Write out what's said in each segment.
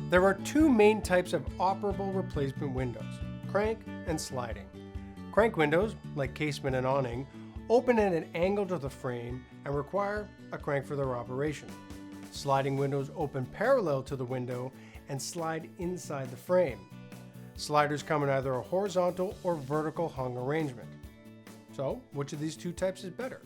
There are two main types of operable replacement windows, crank and sliding. Crank windows, like casement and awning, open at an angle to the frame and require a crank for their operation. Sliding windows open parallel to the window and slide inside the frame. Sliders come in either a horizontal or vertical hung arrangement. So, which of these two types is better?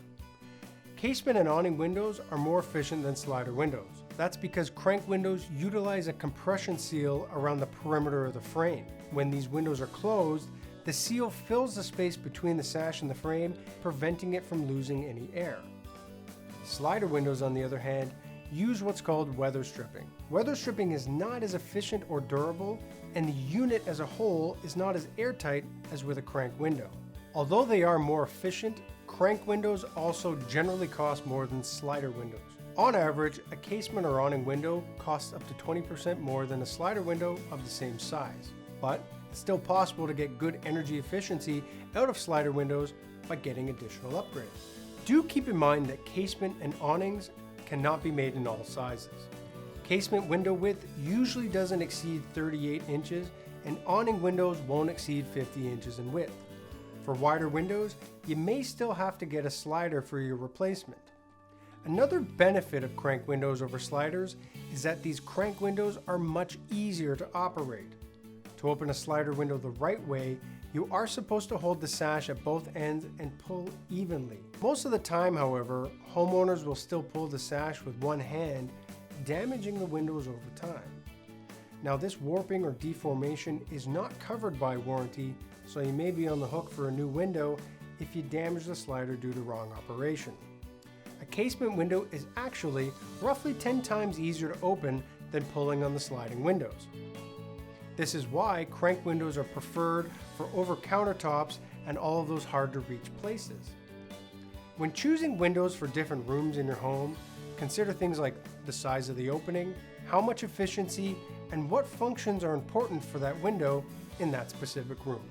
Casement and awning windows are more efficient than slider windows. That's because crank windows utilize a compression seal around the perimeter of the frame. When these windows are closed, the seal fills the space between the sash and the frame, preventing it from losing any air. Slider windows, on the other hand, use what's called weather stripping. Weather stripping is not as efficient or durable, and the unit as a whole is not as airtight as with a crank window. Although they are more efficient, crank windows also generally cost more than slider windows. On average, a casement or awning window costs up to 20% more than a slider window of the same size. But it's still possible to get good energy efficiency out of slider windows by getting additional upgrades. Do keep in mind that casement and awnings cannot be made in all sizes. Casement window width usually doesn't exceed 38 inches, and awning windows won't exceed 50 inches in width. For wider windows, you may still have to get a slider for your replacement. Another benefit of crank windows over sliders is that these crank windows are much easier to operate. To open a slider window the right way, you are supposed to hold the sash at both ends and pull evenly. Most of the time, however, homeowners will still pull the sash with one hand, damaging the windows over time. Now, this warping or deformation is not covered by warranty, so you may be on the hook for a new window if you damage the slider due to wrong operation. A casement window is actually roughly 10 times easier to open than pulling on the sliding windows. This is why crank windows are preferred for over countertops and all of those hard to reach places. When choosing windows for different rooms in your home, consider things like the size of the opening, how much efficiency, and what functions are important for that window in that specific room.